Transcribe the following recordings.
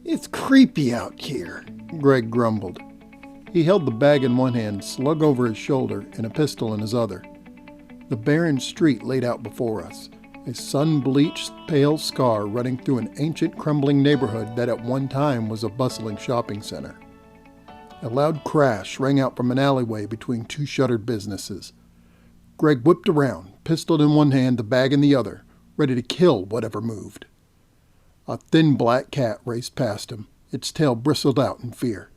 It's creepy out here, Greg grumbled. He held the bag in one hand, slung over his shoulder, and a pistol in his other. The barren street laid out before us, a sun-bleached, pale scar running through an ancient, crumbling neighborhood that at one time was a bustling shopping center. A loud crash rang out from an alleyway between two shuttered businesses. Greg whipped around, pistol in one hand, the bag in the other, ready to kill whatever moved. A thin black cat raced past him, its tail bristled out in fear.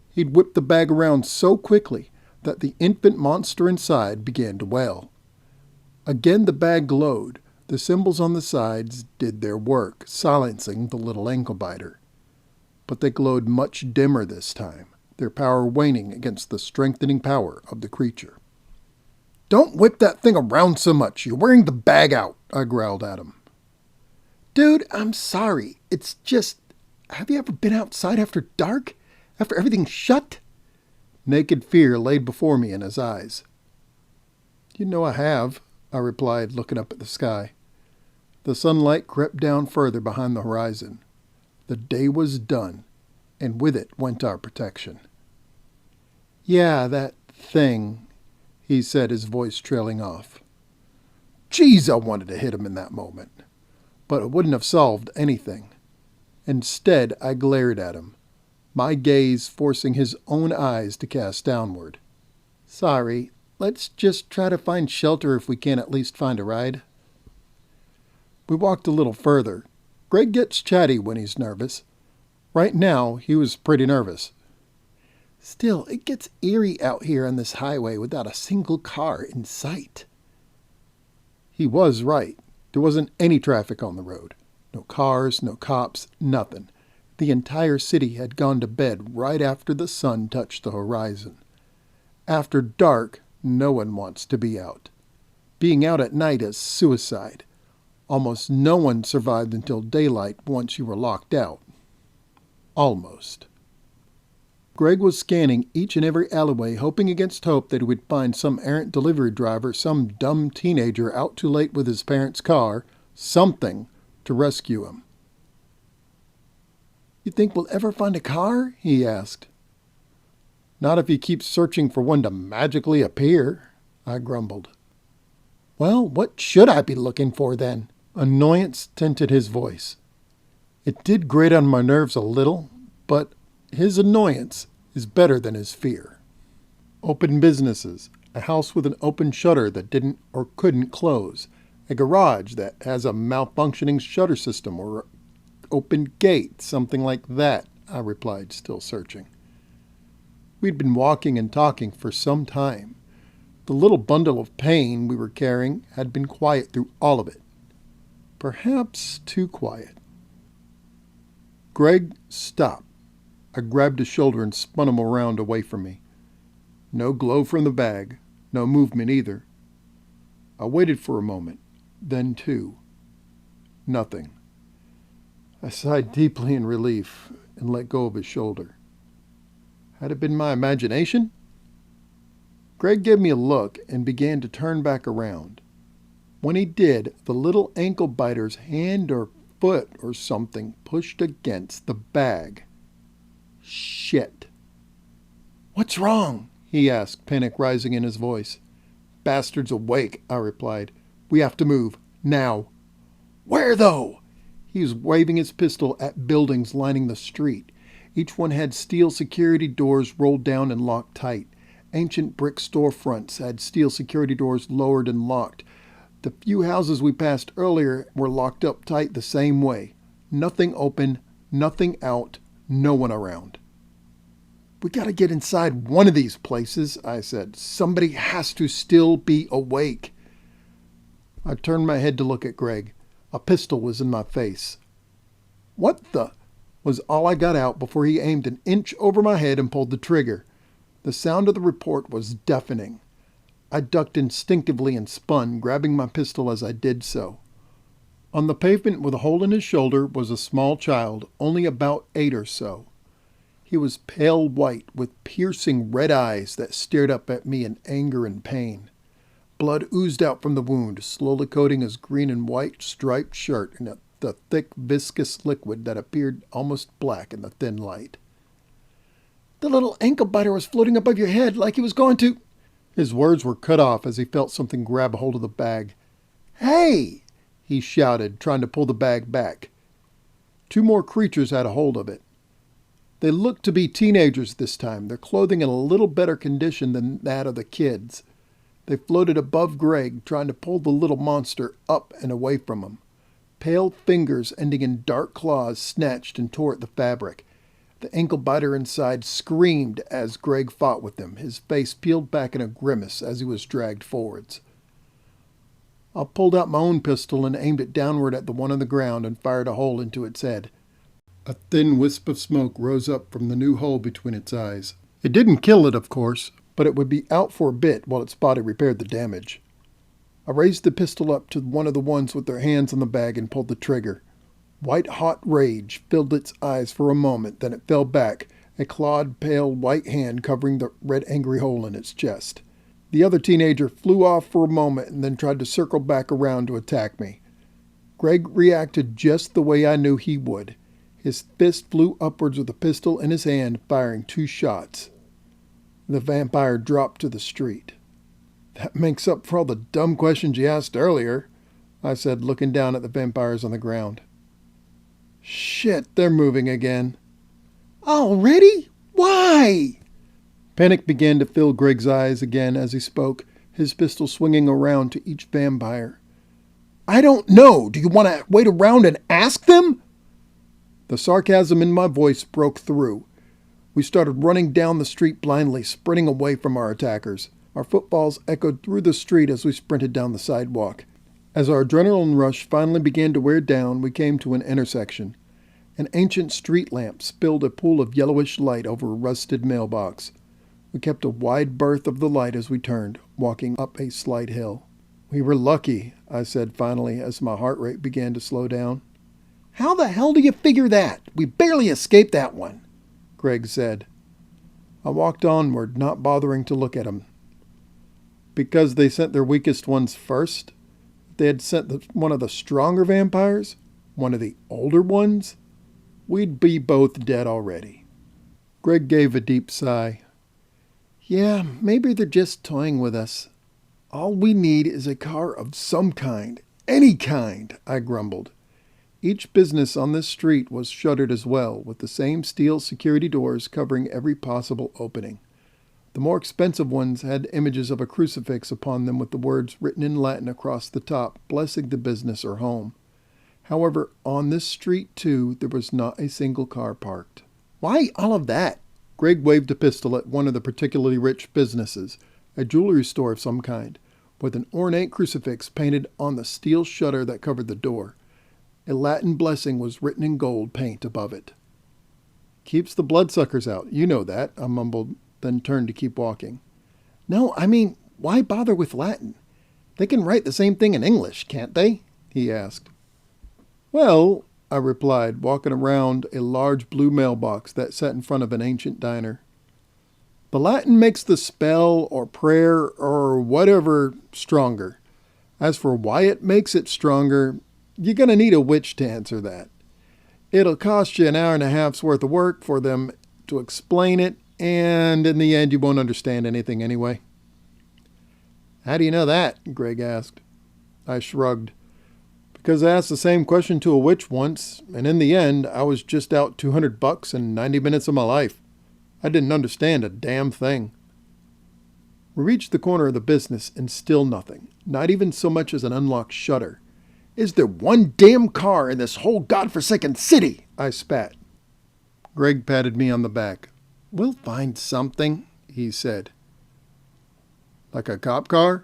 He'd whipped the bag around so quickly that the infant monster inside began to wail. Again the bag glowed. The symbols on the sides did their work, silencing the little ankle biter. But they glowed much dimmer this time, their power waning against the strengthening power of the creature. "Don't whip that thing around so much. You're wearing the bag out," I growled at him. "Dude, I'm sorry. It's just, have you ever been outside after dark? After everything's shut?" Naked fear laid before me in his eyes. "You know I have," I replied, looking up at the sky. The sunlight crept down further behind the horizon. The day was done, and with it went our protection. "Yeah, that thing," he said, his voice trailing off. Geez, I wanted to hit him in that moment. But it wouldn't have solved anything. Instead, I glared at him, my gaze forcing his own eyes to cast downward. "Sorry, let's just try to find shelter if we can at least find a ride." We walked a little further. Greg gets chatty when he's nervous. Right now, he was pretty nervous. "Still, it gets eerie out here on this highway without a single car in sight." He was right. There wasn't any traffic on the road. No cars, no cops, nothing. The entire city had gone to bed right after the sun touched the horizon. After dark, no one wants to be out. Being out at night is suicide. Almost no one survived until daylight once you were locked out. Almost. Greg was scanning each and every alleyway, hoping against hope that he would find some errant delivery driver, some dumb teenager out too late with his parents' car, something to rescue him. "You think we'll ever find a car?" he asked. "Not if you keep searching for one to magically appear," I grumbled. "Well, what should I be looking for then?" Annoyance tinted his voice. It did grate on my nerves a little, but his annoyance is better than his fear. Open businesses, a house with an open shutter that didn't or couldn't close, a garage that has a malfunctioning shutter system or open gate, something like that, I replied, still searching. We'd been walking and talking for some time. The little bundle of pain we were carrying had been quiet through all of it. Perhaps too quiet. "Greg, stop." I grabbed his shoulder and spun him around away from me. No glow from the bag, no movement either. I waited for a moment, then two. Nothing. I sighed deeply in relief and let go of his shoulder. Had it been my imagination? Greg gave me a look and began to turn back around. When he did, the little ankle biter's hand or foot or something pushed against the bag. Shit. "What's wrong?" he asked, panic rising in his voice. "Bastard's awake," I replied. "We have to move. Now." "Where, though?" He was waving his pistol at buildings lining the street. Each one had steel security doors rolled down and locked tight. Ancient brick storefronts had steel security doors lowered and locked. The few houses we passed earlier were locked up tight the same way. Nothing open, nothing out, no one around. "We gotta get inside one of these places," I said. "Somebody has to still be awake." I turned my head to look at Greg. A pistol was in my face. "What the?" was all I got out before he aimed an inch over my head and pulled the trigger. The sound of the report was deafening. I ducked instinctively and spun, grabbing my pistol as I did so. On the pavement with a hole in his shoulder was a small child, only about 8 or so. He was pale white with piercing red eyes that stared up at me in anger and pain. Blood oozed out from the wound, slowly coating his green and white striped shirt in a the thick, viscous liquid that appeared almost black in the thin light. "The little ankle biter was floating above your head like he was going to—" His words were cut off as he felt something grab a hold of the bag. "Hey!" he shouted, trying to pull the bag back. Two more creatures had a hold of it. They looked to be teenagers this time, their clothing in a little better condition than that of the kids. They floated above Greg, trying to pull the little monster up and away from him. Pale fingers ending in dark claws snatched and tore at the fabric. The ankle biter inside screamed as Greg fought with them, his face peeled back in a grimace as he was dragged forwards. I pulled out my own pistol and aimed it downward at the one on the ground and fired a hole into its head. A thin wisp of smoke rose up from the new hole between its eyes. It didn't kill it, of course, but it would be out for a bit while its body repaired the damage. I raised the pistol up to one of the ones with their hands on the bag and pulled the trigger. White-hot rage filled its eyes for a moment, then it fell back, a clawed, pale white hand covering the red angry hole in its chest. The other teenager flew off for a moment and then tried to circle back around to attack me. Greg reacted just the way I knew he would. His fist flew upwards with a pistol in his hand, firing 2 shots. The vampire dropped to the street. "That makes up for all the dumb questions you asked earlier," I said, looking down at the vampires on the ground. "Shit, they're moving again." "Already? Why?" Panic began to fill Greg's eyes again as he spoke, his pistol swinging around to each vampire. "I don't know. Do you want to wait around and ask them?" The sarcasm in my voice broke through. We started running down the street blindly, sprinting away from our attackers. Our footfalls echoed through the street as we sprinted down the sidewalk. As our adrenaline rush finally began to wear down, we came to an intersection. An ancient street lamp spilled a pool of yellowish light over a rusted mailbox. We kept a wide berth of the light as we turned, walking up a slight hill. "We were lucky," I said finally as my heart rate began to slow down. "How the hell do you figure that? We barely escaped that one," Greg said. I walked onward, not bothering to look at him. "Because they sent their weakest ones first? If they had sent one of the stronger vampires? One of the older ones? We'd be both dead already." Greg gave a deep sigh. "Yeah, maybe they're just toying with us. All we need is a car of some kind. Any kind," I grumbled. Each business on this street was shuttered as well, with the same steel security doors covering every possible opening. The more expensive ones had images of a crucifix upon them with the words written in Latin across the top, blessing the business or home. However, on this street, too, there was not a single car parked. "Why all of that?" Greg waved a pistol at one of the particularly rich businesses, a jewelry store of some kind, with an ornate crucifix painted on the steel shutter that covered the door. A Latin blessing was written in gold paint above it. "Keeps the bloodsuckers out, you know that," I mumbled, then turned to keep walking. "No, I mean, why bother with Latin? They can write the same thing in English, can't they?" he asked. "Well," I replied, walking around a large blue mailbox that sat in front of an ancient diner, "the Latin makes the spell or prayer or whatever stronger. As for why it makes it stronger, you're going to need a witch to answer that. It'll cost you an hour and a half's worth of work for them to explain it, and in the end you won't understand anything anyway." "How do you know that?" Greg asked. I shrugged. "Because I asked the same question to a witch once, and in the end I was just out $200 and 90 minutes of my life. I didn't understand a damn thing." We reached the corner of the business and still nothing, not even so much as an unlocked shutter. "Is there one damn car in this whole godforsaken city?" I spat. Greg patted me on the back. "We'll find something," he said. "Like a cop car?"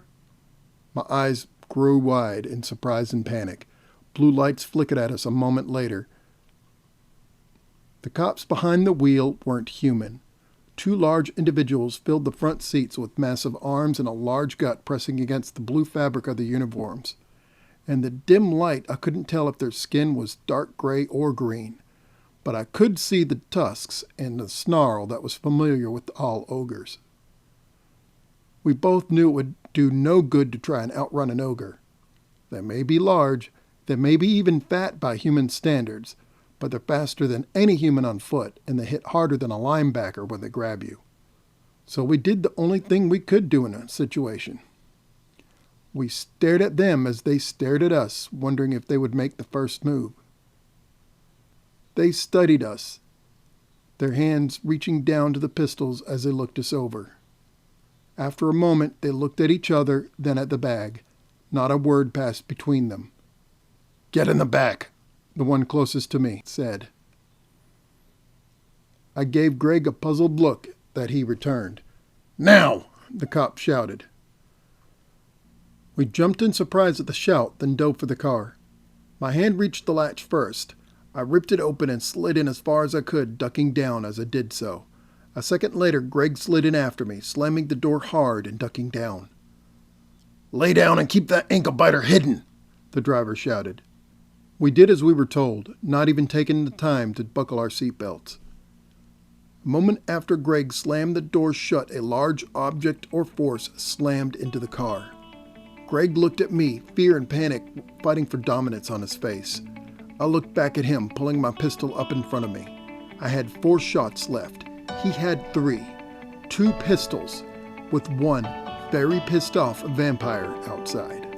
My eyes grew wide in surprise and panic. Blue lights flickered at us a moment later. The cops behind the wheel weren't human. 2 large individuals filled the front seats with massive arms and a large gut pressing against the blue fabric of the uniforms. In the dim light, I couldn't tell if their skin was dark gray or green, but I could see the tusks and the snarl that was familiar with all ogres. We both knew it would do no good to try and outrun an ogre. They may be large, They may be even fat by human standards, but they're faster than any human on foot, and they hit harder than a linebacker when they grab you. So we did the only thing we could do in a situation. We stared at them as they stared at us, wondering if they would make the first move. They studied us, their hands reaching down to the pistols as they looked us over. After a moment, they looked at each other, then at the bag. Not a word passed between them. "Get in the back," the one closest to me said. I gave Greg a puzzled look that he returned. "Now!" the cop shouted. We jumped in surprise at the shout, then dove for the car. My hand reached the latch first. I ripped it open and slid in as far as I could, ducking down as I did so. A second later, Greg slid in after me, slamming the door hard and ducking down. "Lay down and keep that ankle biter hidden," the driver shouted. We did as we were told, not even taking the time to buckle our seatbelts. A moment after Greg slammed the door shut, a large object or force slammed into the car. Greg looked at me, fear and panic fighting for dominance on his face. I looked back at him, pulling my pistol up in front of me. I had 4 shots left. He had 3. 2 pistols, with one very pissed off vampire outside.